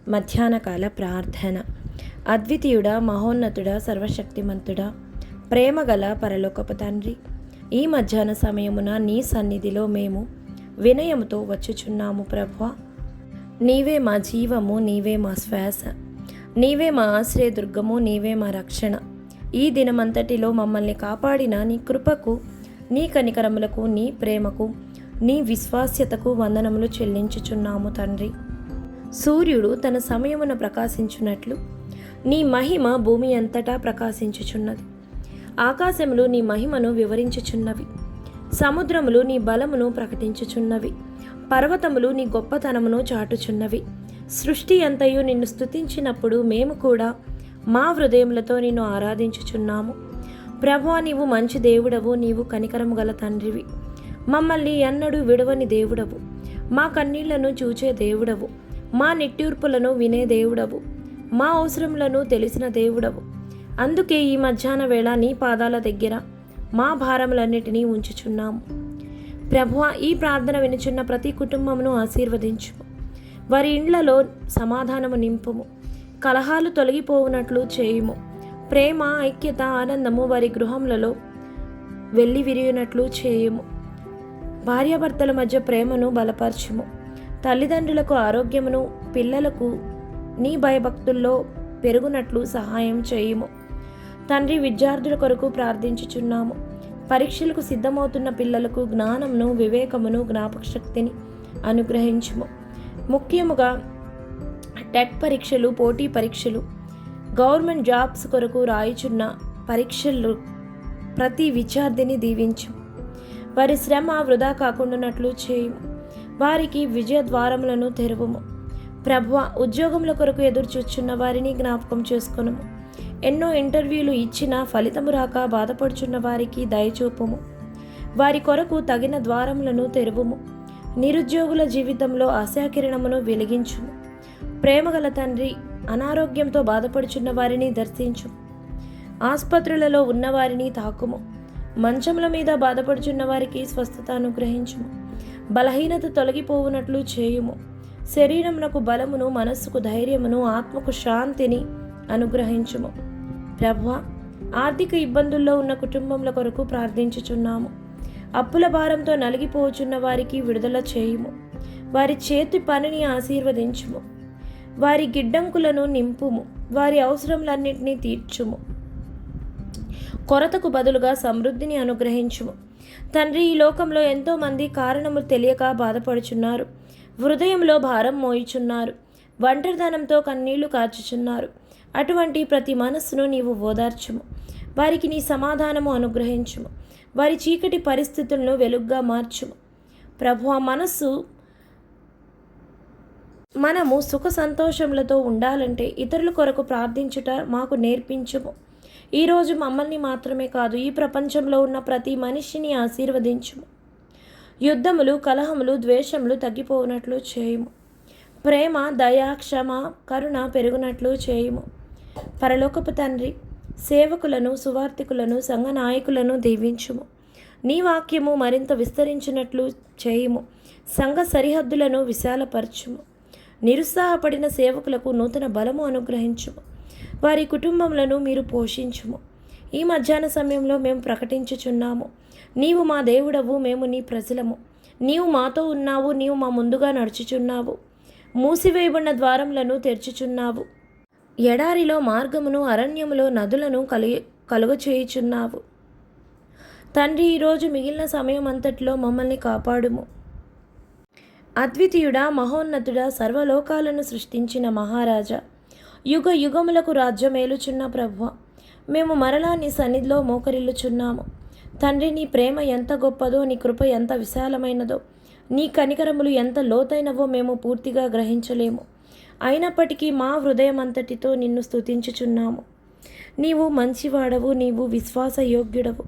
మధ్యాహ్నకాల ప్రార్థన. అద్వితీయుడా, మహోన్నతుడా, సర్వశక్తిమంతుడా, ప్రేమగల పరలోకపు తండ్రి, ఈ మధ్యాహ్న సమయమున నీ సన్నిధిలో మేము వినయముతో వచ్చుచున్నాము ప్రభువా. నీవే మా జీవము, నీవే మా శ్వాస, నీవే మా ఆశ్రయదుర్గము, నీవే మా రక్షణ. ఈ దినమంతటిలో మమ్మల్ని కాపాడిన నీ కృపకు, నీ కనికరములకు, నీ ప్రేమకు, నీ విశ్వాస్యతకు వందనములు చెల్లించుచున్నాము తండ్రి. సూర్యుడు తన సమయమున ప్రకాశించున్నట్లు నీ మహిమ భూమి అంతటా ప్రకాశించుచున్నది. ఆకాశములు నీ మహిమను వివరించుచున్నవి, సముద్రములు నీ బలమును ప్రకటించుచున్నవి, పర్వతములు నీ గొప్పతనమును చాటుచున్నవి. సృష్టి అంతయు నిన్ను స్తుతించినప్పుడు మేము కూడా మా హృదయములతో నిన్ను ఆరాధించుచున్నాము. ప్రభువా, నీవు మంచి దేవుడవు, నీవు కనికరము గల తండ్రివి. మమ్మల్ని ఎన్నడూ విడవని దేవుడవు, మా కన్నీళ్లను చూచే దేవుడవు, మా నిట్టూర్పులను వినే దేవుడవు, మా అవసరములను తెలిసిన దేవుడవు. అందుకే ఈ మధ్యాహ్న వేళ నీ పాదాల దగ్గర మా భారములన్నిటినీ ఉంచుచున్నాము. ప్రభువా, ఈ ప్రార్థన వినుచున్న ప్రతి కుటుంబమును ఆశీర్వదించుము. వారి ఇండ్లలో సమాధానము నింపుము, కలహాలు తొలగిపోవునట్లు చేయుము. ప్రేమ, ఐక్యత, ఆనందము వారి గృహములలో వెళ్ళి విరియునట్లు చేయుము. భార్యాభర్తల మధ్య ప్రేమను బలపరచుము. తల్లిదండ్రులకు ఆరోగ్యమును, పిల్లలకు నీ భయభక్తుల్లో పెరుగునట్లు సహాయం చేయుము. తండ్రి, విద్యార్థుల కొరకు ప్రార్థించుచున్నాము. పరీక్షలకు సిద్ధమవుతున్న పిల్లలకు జ్ఞానమును, వివేకమును, జ్ఞాపకశక్తిని అనుగ్రహించుము. ముఖ్యముగా టెట్ పరీక్షలు, పోటీ పరీక్షలు, గవర్నమెంట్ జాబ్స్ కొరకు రాయుచున్న పరీక్షలు ప్రతి విద్యార్థిని దీవించు. వారి శ్రమ వృధా కాకుండానట్లు చేయుము. వారికి విజయ ద్వారములను తెరువుము. ప్రభువా, ఉద్యోగముల కొరకు ఎదురు చూచున్న వారిని జ్ఞాపకం చేసుకొనుము. ఎన్నో ఇంటర్వ్యూలు ఇచ్చినా ఫలితము రాక బాధపడుచున్న వారికి దయచూపుము. వారి కొరకు తగిన ద్వారములను తెరువుము. నిరుద్యోగుల జీవితంలో ఆశాకిరణమును వెలిగించుము. ప్రేమగల తండ్రి, అనారోగ్యంతో బాధపడుచున్న వారిని దర్శించు. ఆసుపత్రులలో ఉన్నవారిని తాకుము. మంచముల మీద బాధపడుచున్న వారికి స్వస్థత అనుగ్రహించుము. బలహీనత తొలగిపోవునట్లు చేయుము. శరీరమునకు బలమును, మనస్సుకు ధైర్యమును, ఆత్మకు శాంతిని అనుగ్రహించుము. ప్రభువా, ఆర్థిక ఇబ్బందుల్లో ఉన్న కుటుంబముల కొరకు ప్రార్థించుచున్నాము. అప్పుల భారంతో నలిగిపోచున్న వారికి విడుదల చేయుము. వారి చేతి పనిని ఆశీర్వదించుము. వారి గిడ్డంకులను నింపుము. వారి అవసరములన్నింటినీ తీర్చుము. కొరతకు బదులుగా సమృద్ధిని అనుగ్రహించుము. తండ్రి, ఈ లోకంలో ఎంతోమంది కారణములు తెలియక బాధపడుచున్నారు. హృదయంలో భారం మోయుచున్నారు. ఒంటరితనంతో కన్నీళ్లు కార్చుచున్నారు. అటువంటి ప్రతి మనస్సును నీవు ఓదార్చుము. వారికి నీ సమాధానము అనుగ్రహించుము. వారి చీకటి పరిస్థితులను వెలుగ్గా మార్చుము. ప్రభువా, మనము సుఖ సంతోషములతో ఉండాలంటే ఇతరుల కొరకు ప్రార్థించుట మాకు నేర్పించుము. ఈరోజు మమ్మల్ని మాత్రమే కాదు, ఈ ప్రపంచంలో ఉన్న ప్రతి మనిషిని ఆశీర్వదించుము. యుద్ధములు, కలహములు, ద్వేషములు తగ్గిపోవునట్లు చేయుము. ప్రేమ, దయ, క్షమ, కరుణ పెరుగునట్లు చేయుము. పరలోకపు తండ్రి, సేవకులను, సువార్థికులను, సంఘ నాయకులను దీవించుము. నీ వాక్యము మరింత విస్తరించినట్లు చేయుము. సంఘ సరిహద్దులను విశాలపరచుము. నిరుత్సాహపడిన సేవకులకు నూతన బలము అనుగ్రహించుము. వారి కుటుంబములను మీరు పోషించుము. ఈ మధ్యాహ్న సమయంలో మేము ప్రకటించుచున్నాము, నీవు మా దేవుడవు, మేము నీ ప్రజలము. నీవు మాతో ఉన్నావు, నీవు మా ముందుగా నడుచుచున్నావు. మూసివేయబడిన ద్వారములను తెరుచుచున్నావు. ఎడారిలో మార్గమును, అరణ్యములో నదులను కలుగచేయుచున్నావు. తండ్రి, ఈరోజు మిగిలిన సమయం అంతటిలో మమ్మల్ని కాపాడుము. అద్వితీయుడా, మహోన్నతుడా, సర్వలోకాలను సృష్టించిన మహారాజా, యుగ యుగములకు రాజ్యమేలుచున్న ప్రభువా, మేము మరలా నీ సన్నిధిలో మోకరిల్లుచున్నాము. తండ్రి, నీ ప్రేమ ఎంత గొప్పదో, నీ కృప ఎంత విశాలమైనదో, నీ కనికరములు ఎంత లోతైనవో మేము పూర్తిగా గ్రహించలేము. అయినప్పటికీ మా హృదయం అంతటితో నిన్ను స్తుతించుచున్నాము. నీవు మంచివాడవు, నీవు విశ్వాసయోగ్యుడవు,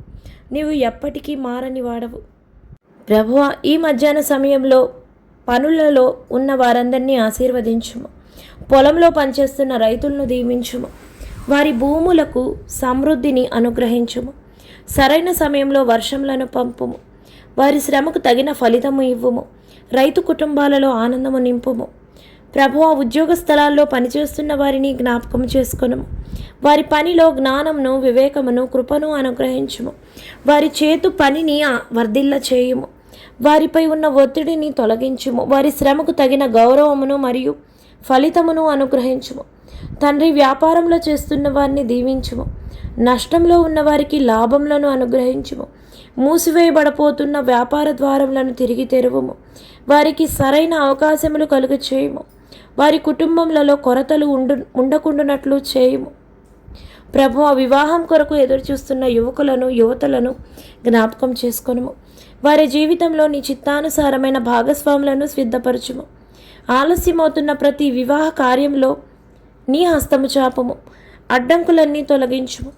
నీవు ఎప్పటికీ మారని వాడవు. ప్రభువా, ఈ మధ్యాహ్న సమయంలో పనులలో ఉన్న వారందరినీ ఆశీర్వదించుము. పొలంలో పనిచేస్తున్న రైతులను దీవించుము. వారి భూములకు సమృద్ధిని అనుగ్రహించుము. సరైన సమయంలో వర్షములను పంపుము. వారి శ్రమకు తగిన ఫలితము ఇవ్వుము. రైతు కుటుంబాలలో ఆనందము నింపుము. ప్రభువా, ఉద్యోగ స్థలాల్లో పనిచేస్తున్న వారిని జ్ఞాపకం చేసుకొనుము. వారి పనిలో జ్ఞానమును, వివేకమును, కృపను అనుగ్రహించుము. వారి చేతు పనిని వర్ధిల్ల చేయుము. వారిపై ఉన్న ఒత్తిడిని తొలగించుము. వారి శ్రమకు తగిన గౌరవమును మరియు ఫలితమును అనుగ్రహించుము. తండ్రి, వ్యాపారంలో చేస్తున్న వారిని దీవించుము. నష్టంలో ఉన్న వారికి లాభములను అనుగ్రహించుము. మూసివేయబడపోతున్న వ్యాపార ద్వారములను తిరిగి తెరువుము. వారికి సరైన అవకాశములు కలుగ చేయుము. వారి కుటుంబములలో కొరతలు ఉండకుండానట్లు చేయుము. ప్రభువా, వివాహం కొరకు ఎదురుచూస్తున్న యువతలను జ్ఞాపకం చేసుకొనుము. వారి జీవితంలో నీ చిత్తానుసారమైన భాగస్వాములను సిద్ధపరచుము. ఆలస్యమవుతున్న ప్రతి వివాహ కార్యంలో నీ హస్తము చాపము. అడ్డంకులన్నీ తొలగించుము.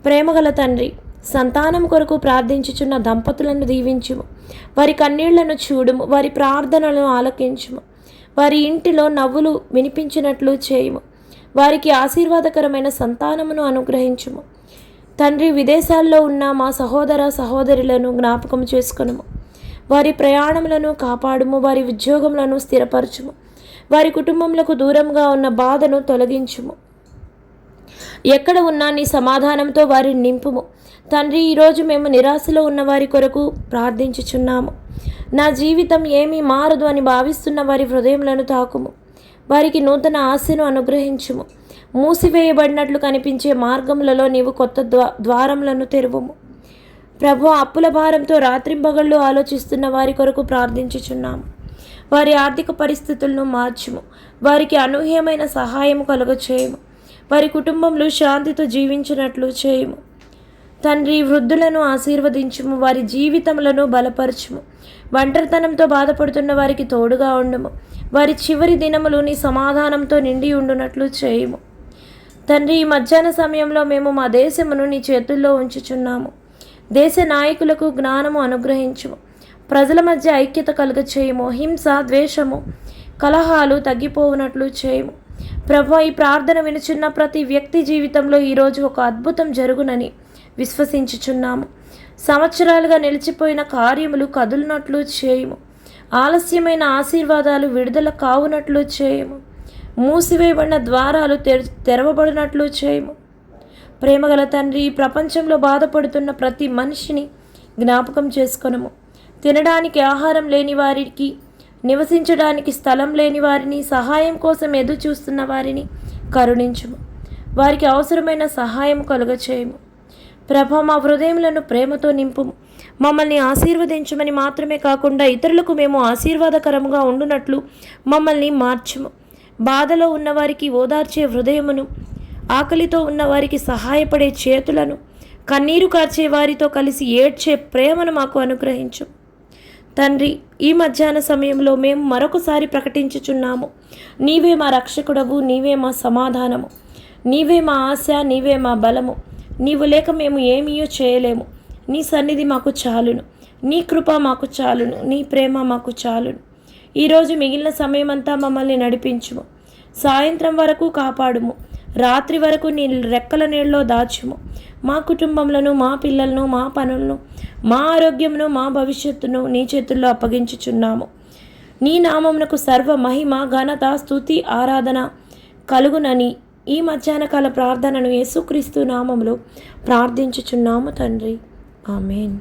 ప్రేమగల తండ్రి, సంతానం కొరకు ప్రార్థించుచున్న దంపతులను దీవించుము. వారి కన్నీళ్లను చూడుము. వారి ప్రార్థనలను ఆలకించుము. వారి ఇంటిలో నవ్వులు వినిపించినట్లు చేయుము. వారికి ఆశీర్వాదకరమైన సంతానమును అనుగ్రహించుము. తండ్రి, విదేశాల్లో ఉన్న మా సహోదరులను జ్ఞాపకం చేసుకొనుము. వారి ప్రయాణములను కాపాడుము. వారి ఉద్యోగములను స్థిరపరచుము. వారి కుటుంబములకు దూరంగా ఉన్న బాధను తొలగించుము. ఎక్కడ ఉన్నా నీ సమాధానంతో వారిని నింపుము. తండ్రి, ఈరోజు మేము నిరాశలో ఉన్న వారి కొరకు ప్రార్థించుచున్నాము. నా జీవితం ఏమీ మారదు అని భావిస్తున్న వారి హృదయములను తాకుము. వారికి నూతన ఆశను అనుగ్రహించుము. మూసివేయబడినట్లు కనిపించే మార్గములలో నీవు కొత్త ద్వారములను తెరువుము. ప్రభు, అప్పుల భారంతో రాత్రింబగళ్ళు ఆలోచిస్తున్న వారి కొరకు ప్రార్థించుచున్నాము. వారి ఆర్థిక పరిస్థితులను మార్చుము. వారికి అనూహ్యమైన సహాయం కలుగచేయము. వారి కుటుంబంలో శాంతితో జీవించినట్లు చేయుము. తండ్రి, వృద్ధులను ఆశీర్వదించుము. వారి జీవితములను బలపరచుము. ఒంటరితనంతో బాధపడుతున్న వారికి తోడుగా ఉండుము. వారి చివరి దినములు నీ సమాధానంతో నిండి ఉండునట్లు చేయుము. తండ్రి, ఈ మధ్యాహ్న సమయంలో మేము మా దేశమును నీ చేతుల్లో ఉంచుచున్నాము. దేశ నాయకులకు జ్ఞానము అనుగ్రహించుము. ప్రజల మధ్య ఐక్యత కలుగచేయుము. హింస, ద్వేషము, కలహాలు తగ్గిపోవునట్లు చేయుము. ప్రభువా, ఈ ప్రార్థన వినుచున్న ప్రతి వ్యక్తి జీవితంలో ఈరోజు ఒక అద్భుతం జరుగునని విశ్వసించుచున్నాము. సంవత్సరాలుగా నిలిచిపోయిన కార్యములు కదులునట్లు చేయుము. ఆలస్యమైన ఆశీర్వాదాలు విడుదల కావునట్లు చేయుము. మూసివేయబడిన ద్వారాలు తెరవబడినట్లు చేయుము. ప్రేమగల తండ్రి, ఈ ప్రపంచంలో బాధపడుతున్న ప్రతి మనిషిని జ్ఞాపకం చేసుకొనుము. తినడానికి ఆహారం లేని వారికి, నివసించడానికి స్థలం లేని వారిని, సహాయం కోసం ఎదురు చూస్తున్న వారిని కరుణించుము. వారికి అవసరమైన సహాయం కలుగచేయుము. ప్రభా, మా హృదయములను ప్రేమతో నింపుము. మమ్మల్ని ఆశీర్వదించమని మాత్రమే కాకుండా ఇతరులకు మేము ఆశీర్వాదకరంగా ఉండునట్లు మమ్మల్ని మార్చుము. బాధలో ఉన్నవారికి ఓదార్చే హృదయమును, ఆకలితో ఉన్నవారికి సహాయపడే చేతులను, కన్నీరు కార్చే వారితో కలిసి ఏడ్చే ప్రేమను మాకు అనుగ్రహించు. తండ్రి, ఈ మధ్యాహ్న సమయంలో మేము మరొకసారి ప్రకటించుచున్నాము. నీవే మా రక్షకుడవు, నీవే మా సమాధానము, నీవే మా ఆశ, నీవే మా బలము. నీవు లేక మేము ఏమీయో చేయలేము. నీ సన్నిధి మాకు చాలును. నీ కృప మాకు చాలును. నీ ప్రేమ మాకు చాలును. ఈరోజు మిగిలిన సమయమంతా మమ్మల్ని నడిపించుము. సాయంత్రం వరకు కాపాడుము. రాత్రి వరకు నీ రెక్కల నీళ్ళలో దాచుము. మా కుటుంబములను, మా పిల్లలను, మా పనులను, మా ఆరోగ్యమును, మా భవిష్యత్తును నీ చేతుల్లో అప్పగించుచున్నాము. నీ నామమునకు సర్వ మహిమ, ఘనత, స్తుతి, ఆరాధన కలుగునని ఈ మధ్యాహ్నకాల ప్రార్థనను యేసుక్రీస్తు నామములో ప్రార్థించుచున్నాము తండ్రి. ఆమేన్.